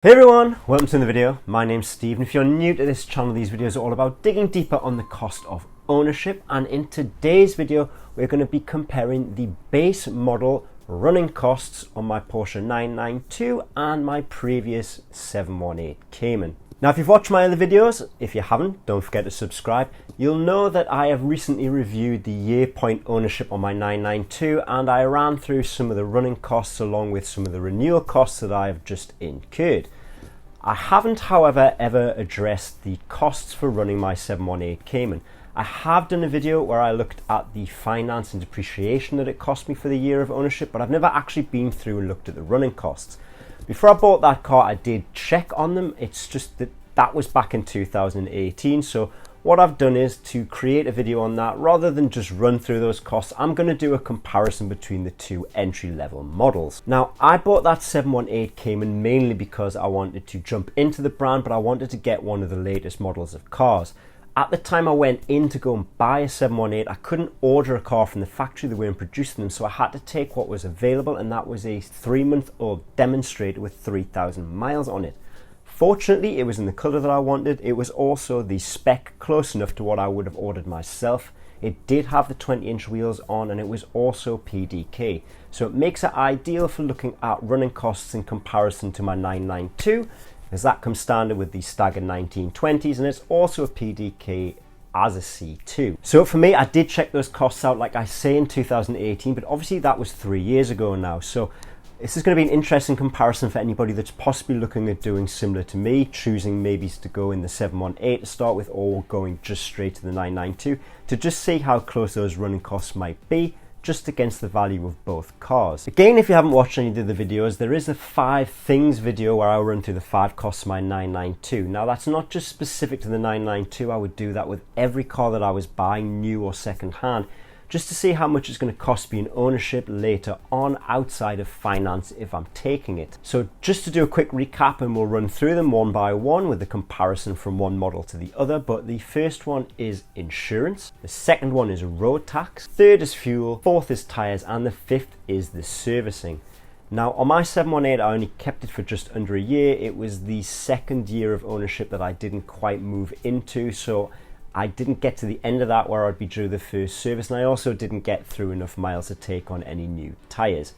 Hey everyone, welcome to the video. My name's Steve, and if you're new to this channel, these videos are all about digging deeper on the cost of ownership. And in today's video, we're going to be comparing the base model running costs on my Porsche 992 and my previous 718 Cayman. Now, if you've watched my other videos, if you haven't, don't forget to subscribe. You'll know that I have recently reviewed the year point ownership on my 992, and I ran through some of the running costs along with some of the renewal costs that I have just incurred. I haven't, however, ever addressed the costs for running my 718 Cayman. I have done a video where I looked at the finance and depreciation that it cost me for the year of ownership, but I've never actually been through and looked at the running costs. Before I bought that car, I did check on them. It's just that was back in 2018. So what I've done is to create a video on that. Rather than just run through those costs, I'm going to do a comparison between the two entry-level models. Now, I bought that 718 Cayman mainly because I wanted to jump into the brand, but I wanted to get one of the latest models of cars. At the time I went in to go and buy a 718, I couldn't order a car from the factory. They weren't producing them, so I had to take what was available, and that was a 3-month-old demonstrator with 3,000 miles on it. Fortunately, it was in the colour that I wanted. It was also the spec close enough to what I would have ordered myself. It did have the 20-inch wheels on, and it was also PDK. So it makes it ideal for looking at running costs in comparison to my 992, as that comes standard with the staggered 1920s, and it's also a PDK as a C2. So for me, I did check those costs out like I say in 2018, but obviously that was 3 years ago now. So this is going to be an interesting comparison for anybody that's possibly looking at doing similar to me, choosing maybe to go in the 718 to start with or going just straight to the 992 to just see how close those running costs might be just against the value of both cars. Again, if you haven't watched any of the videos, there is a 5 things video where I will run through the 5 costs of my 992. Now, that's not just specific to the 992. I would do that with every car that I was buying, new or second hand, just to see how much it's going to cost me in ownership later on outside of finance if I'm taking it. So just to do a quick recap, and we'll run through them one by one with the comparison from one model to the other. But the first one is insurance, the second one is road tax, third is fuel, fourth is tyres, and the fifth is the servicing. Now, on my 718, I only kept it for just under a year. It was the second year of ownership that I didn't quite move into, so I didn't get to the end of that where I'd be due the first service, and I also didn't get through enough miles to take on any new tyres.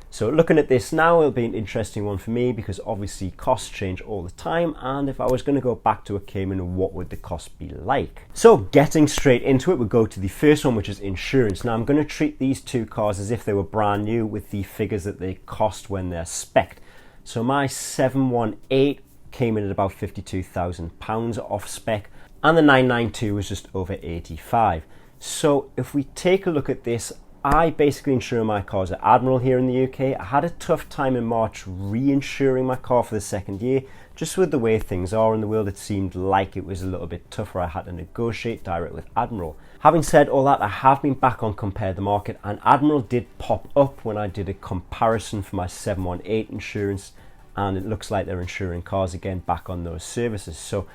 So looking at this now, it'll be an interesting one for me because obviously costs change all the time, and if I was going to go back to a Cayman, what would the cost be like? So getting straight into it, we'll go to the first one, which is insurance. Now, I'm going to treat these two cars as if they were brand new with the figures that they cost when they're spec'd. So my 718 came in at about £52,000 off spec, and the 992 was just over 85. So if we take a look at this, I basically insure my cars at Admiral here in the UK. I had a tough time in March reinsuring my car for the second year. Just with the way things are in the world, it seemed like it was a little bit tougher. I had to negotiate direct with Admiral. Having said all that, I have been back on Compare the Market, and Admiral did pop up when I did a comparison for my 718 insurance, and it looks like they're insuring cars again back on those services. So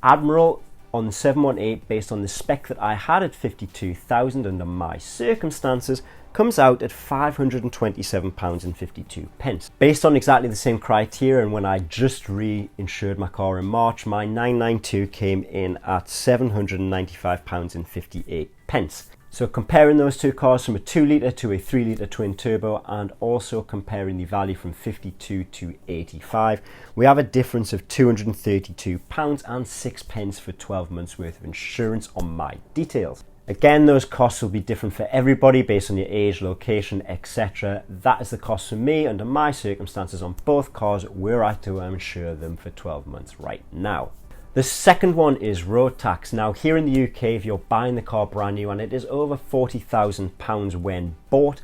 Admiral on the 718, based on the spec that I had at 52,000 under my circumstances, comes out at £527.52. Based on exactly the same criteria, and when I just re-insured my car in March, my 992 came in at £795.58. So comparing those two cars from a 2 litre to a 3 litre twin turbo, and also comparing the value from 52 to 85, we have a difference of £232.06 for 12 months worth of insurance on my details. Again, those costs will be different for everybody based on your age, location, etc. That is the cost for me under my circumstances on both cars were I to insure them for 12 months right now. The second one is road tax. Now, here in the UK, if you're buying the car brand new and it is over £40,000 when bought,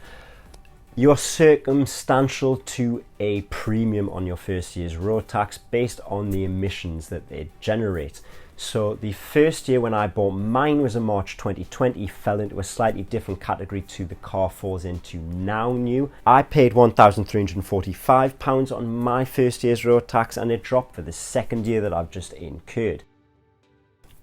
you're circumstantial to a premium on your first year's road tax based on the emissions that they generate. So the first year when I bought mine was in March 2020, fell into a slightly different category to the car falls into now new. I paid £1,345 on my first year's road tax, and it dropped for the second year that I've just incurred.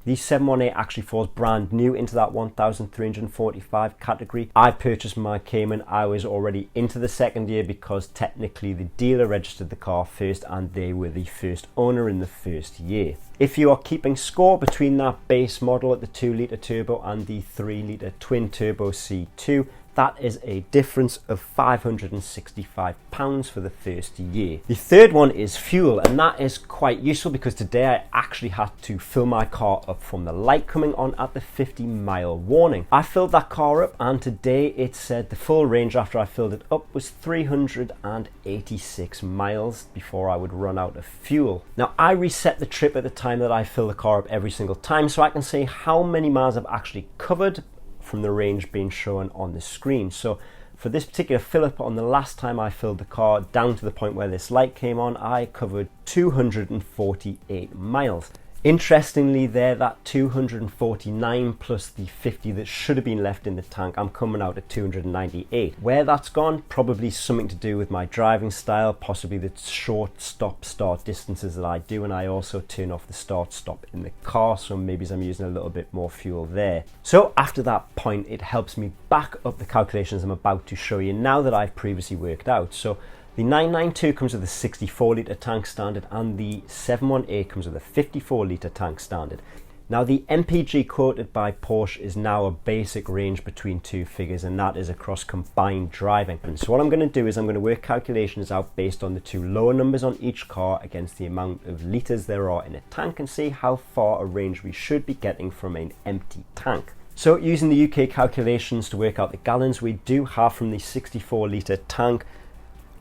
The 718 actually falls brand new into that 1,345 category. I purchased my Cayman, I was already into the second year because technically the dealer registered the car first and they were the first owner in the first year. If you are keeping score between that base model at the 2-litre turbo and the 3-litre twin turbo C2, that is a difference of £565 for the first year. The third one is fuel, and that is quite useful because today I actually had to fill my car up from the light coming on at the 50-mile warning. I filled that car up and today it said the full range after I filled it up was 386 miles before I would run out of fuel. Now I reset the trip at the time that I fill the car up every single time so I can see how many miles I've actually covered from the range being shown on the screen. So for this particular fill up, on the last time I filled the car down to the point where this light came on, I covered 248 miles. Interestingly there, that 249 plus the 50 that should have been left in the tank, I'm coming out at 298. Where that's gone, probably something to do with my driving style, possibly the short stop-start distances that I do, and I also turn off the start-stop in the car, so maybe I'm using a little bit more fuel there. So after that point, it helps me back up the calculations I'm about to show you now that I've previously worked out. So the 992 comes with a 64-litre tank standard and the 718 comes with a 54-litre tank standard. Now the MPG quoted by Porsche is now a basic range between two figures, and that is across combined driving. And so what I'm going to do is I'm going to work calculations out based on the two lower numbers on each car against the amount of litres there are in a tank and see how far a range we should be getting from an empty tank. So using the UK calculations to work out the gallons, we do have from the 64-litre tank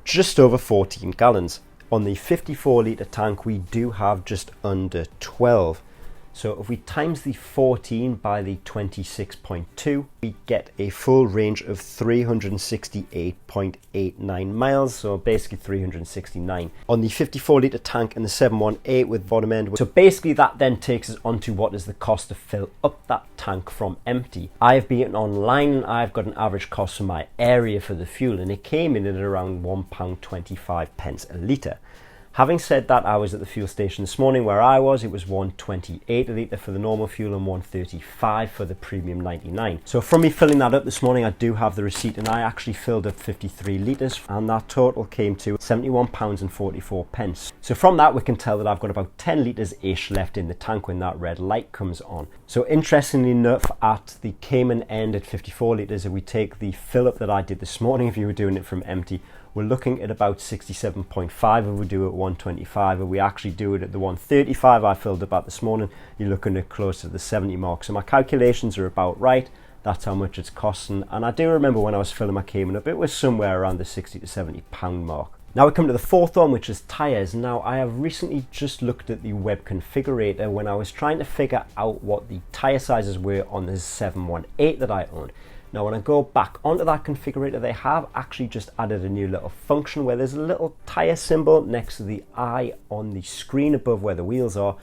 just over 14 gallons. On the 54-litre tank we do have just under 12. So if we times the 14 by the 26.2, we get a full range of 368.89 miles, so basically 369. On the 54-litre tank and the 718 with bottom end. So basically that then takes us on to what is the cost to fill up that tank from empty. I've been online and I've got an average cost for my area for the fuel, and it came in at around £1.25 a litre. Having said that, I was at the fuel station this morning where I was. It was £1.28 a litre for the normal fuel and £1.35 for the premium 99. So from me filling that up this morning, I do have the receipt, and I actually filled up 53 litres and that total came to £71.44. So from that we can tell that I've got about 10 litres-ish left in the tank when that red light comes on. So interestingly enough, at the Cayman end at 54 litres, if we take the fill up that I did this morning, if you were doing it from empty, we're looking at about 67.5 if we do it at 125. If we actually do it at the 135 I filled up at this morning, you're looking at close to the 70 mark. So my calculations are about right. That's how much it's costing. And I do remember when I was filling my Cayman up, it was somewhere around the 60 to 70 pound mark. Now we come to the fourth one, which is tyres. Now I have recently just looked at the web configurator when I was trying to figure out what the tyre sizes were on the 718 that I owned. Now when I go back onto that configurator, they have actually just added a new little function where there's a little tyre symbol next to the eye on the screen above where the wheels are.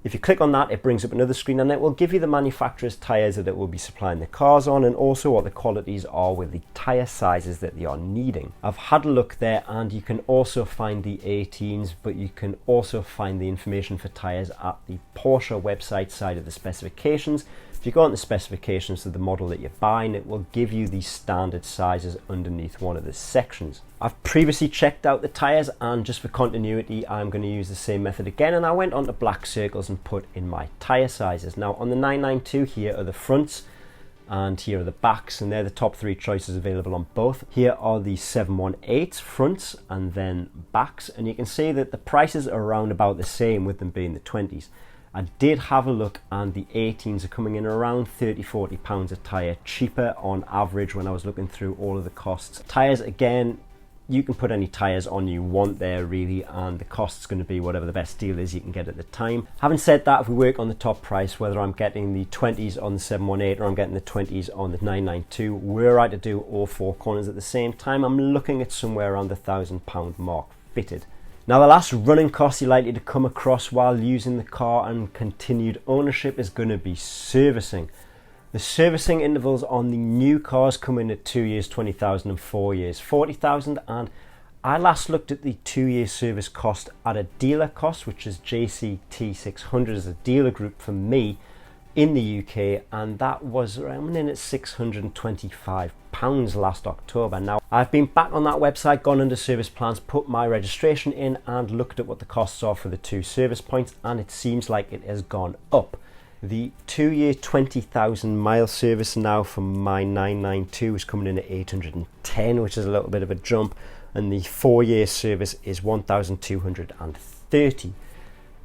If you click on that, it brings up another screen and it will give you the manufacturer's tyres that it will be supplying the cars on, and also what the qualities are with the tyre sizes that they are needing. I've had a look there and you can also find the 18s, but you can also find the information for tyres at the Porsche website side of the specifications. If you go on the specifications of the model that you're buying, it will give you the standard sizes underneath one of the sections. I've previously checked out the tyres, and just for continuity I'm going to use the same method again, and I went onto Black Circles and put in my tyre sizes. Now on the 992, here are the fronts and here are the backs, and they're the top three choices available on both. Here are the 718 fronts and then backs, and you can see that the prices are around about the same with them being the 20s. I did have a look and the 18s are coming in around £30–40 a tyre cheaper on average when I was looking through all of the costs. Tyres, again, you can put any tyres on you want there really, and the cost's going to be whatever the best deal is you can get at the time. Having said that, if we work on the top price, whether I'm getting the 20s on the 718 or I'm getting the 20s on the 992, were I to do all four corners at the same time, I'm looking at somewhere around the £1,000 mark fitted. Now the last running cost you're likely to come across while using the car and continued ownership is going to be servicing. The servicing intervals on the new cars come in at 2 years, 20,000 and 4 years, 40,000, and I last looked at the 2-year service cost at a dealer cost, which is JCT600 as a dealer group for me in the UK, and that was around in at £625 last October. Now, I've been back on that website, gone under service plans, put my registration in and looked at what the costs are for the 2 service points, and it seems like it has gone up. The 2-year 20,000 mile service now for my 992 is coming in at 810, which is a little bit of a jump, and the 4-year service is 1,230.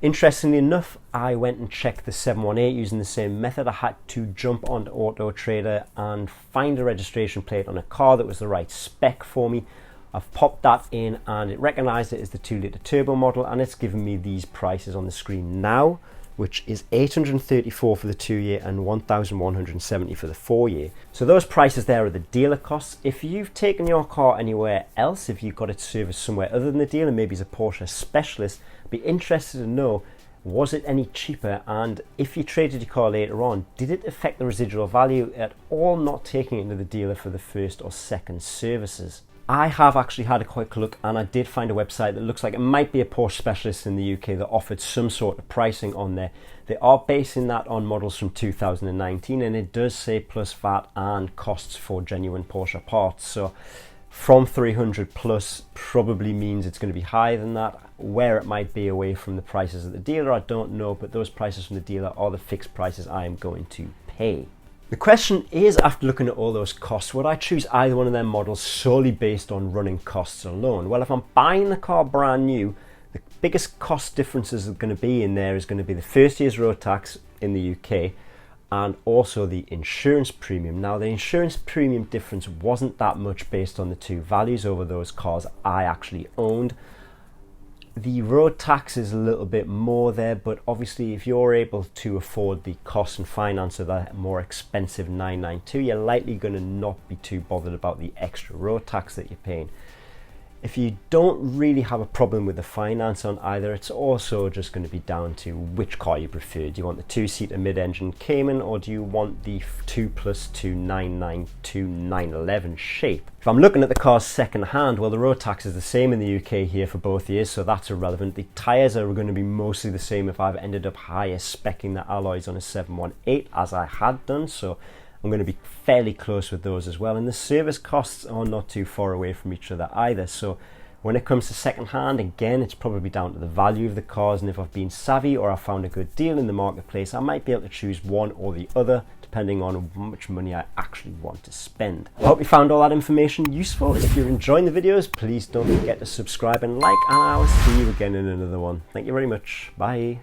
Interestingly enough, I went and checked the 718 using the same method. I had to jump onto Auto Trader and find a registration plate on a car that was the right spec for me. I've popped that in and it recognized it as the 2-litre turbo model, and it's given me these prices on the screen now, which is 834 for the 2-year and 1,170 for the 4-year. So those prices there are the dealer costs. If you've taken your car anywhere else, if you've got it serviced somewhere other than the dealer, maybe as a Porsche specialist, be interested to know, was it any cheaper? And if you traded your car later on, did it affect the residual value at all, not taking it to the dealer for the first or second services? I have actually had a quick look, and I did find a website that looks like it might be a Porsche specialist in the UK that offered some sort of pricing on there. They are basing that on models from 2019, and it does say plus VAT and costs for genuine Porsche parts. So from 300 plus probably means it's going to be higher than that. Where it might be away from the prices at the dealer, I don't know, but those prices from the dealer are the fixed prices I am going to pay. The question is, after looking at all those costs, would I choose either one of their models solely based on running costs alone? Well, if I'm buying the car brand new, the biggest cost differences are going to be in there is going to be the first year's road tax in the UK and also the insurance premium. Now, the insurance premium difference wasn't that much based on the 2 values over those cars I actually owned. The road tax is a little bit more there, but obviously if you're able to afford the cost and finance of that more expensive 992, you're likely going to not be too bothered about the extra road tax that you're paying. If you don't really have a problem with the finance on either, it's also just going to be down to which car you prefer. Do you want the 2-seater mid-engine Cayman, or do you want the 2+2 992 911 shape? If I'm looking at the cars second hand, well, the road tax is the same in the UK here for both years, so that's irrelevant. The tyres are going to be mostly the same if I've ended up higher speccing the alloys on a 718 as I had done, so I'm going to be fairly close with those as well. And the service costs are not too far away from each other either. So when it comes to second hand, again, it's probably down to the value of the cars. And if I've been savvy or I've found a good deal in the marketplace, I might be able to choose one or the other, depending on how much money I actually want to spend. I hope you found all that information useful. If you're enjoying the videos, please don't forget to subscribe and like, and I will see you again in another one. Thank you very much. Bye.